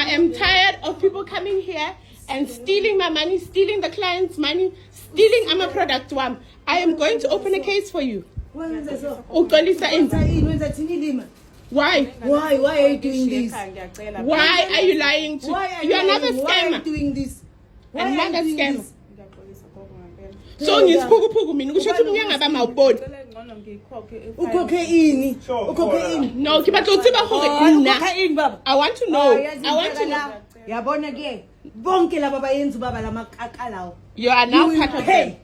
I am tired of people coming here and stealing my money, stealing the client's money, stealing my product. I am going to open a case for you. Why? Why are you doing this? Why are you lying to? You're another scammer. Why are you doing this? Another scammer. So ngisiphuku mina kusho ukuthi unyanga bamawuboni. Ukhokhe ini? Ukhokhe ini? No, kibatlo tsiba hore nna. I want to know. Yabona ke bonke laba bayenzi baba lamakaka lawo. You are now part of them.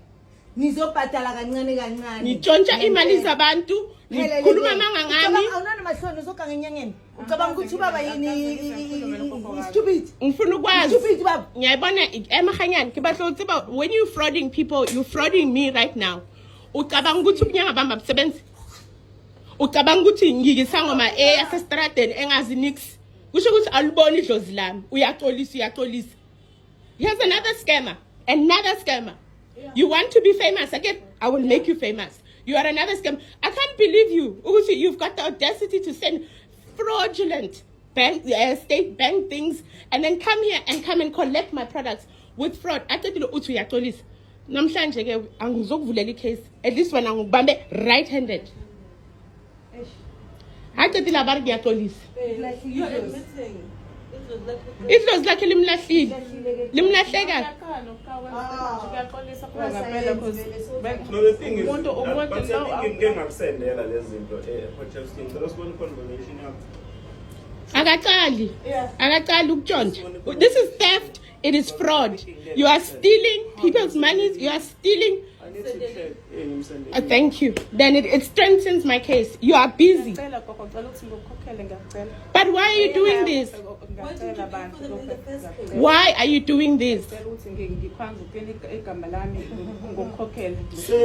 Nizobhadala kancane kancane. Nitshontsha imali zabantu. Nikhuluma mangangami. Awunani mahloni uzoganga enyangeni. Ucabanga ukuthi ubaba yini stupid. Ngifuna ukwazi. Stupid baba. Ngiyabona emahanyani kibatlo tsiba when you frauding people, you frauding me right now. Ucabanga ukuthi unyanga bamba msebenzi. Ucabanga ukuthi ngikisangoma asestradeni engazi nix. Kusho ukuthi aluboni idlozi lami. Uyaxolisa. Here's another scammer. Another scammer. You want to be famous again? I will make you famous. You are another scammer. I can't believe you. You've got the audacity to send fraudulent state bank things and then come here and come and collect my products with fraud. I tell you, uyaxolisa. Namhlanje ke angizokuvulela case. At least when ngibambe right-handed. I tell you about ngiyaxolisa. You're admitting. It was like limlahlile. Limlahleka. No, the thing is, but I'm getting upset there. Akaqali ukutshontsha. This is theft. It is fraud. You are stealing people's money. You are stealing. Thank you. Then it strengthens my case. You are busy. But why are you doing this? Why are you doing this?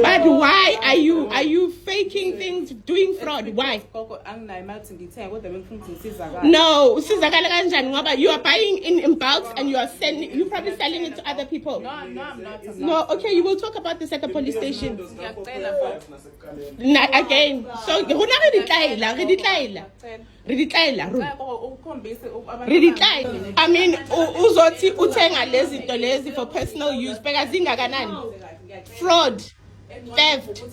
But why are you faking things, doing fraud? Why? No, you are buying in bulk and you are sending. You probably selling it to other people. No, I'm not. No, okay, you will talk about this at the police station. Again, so I mean, uzothi uthenga lezi zinto lezi for personal use, because zingakanani? Fraud, theft.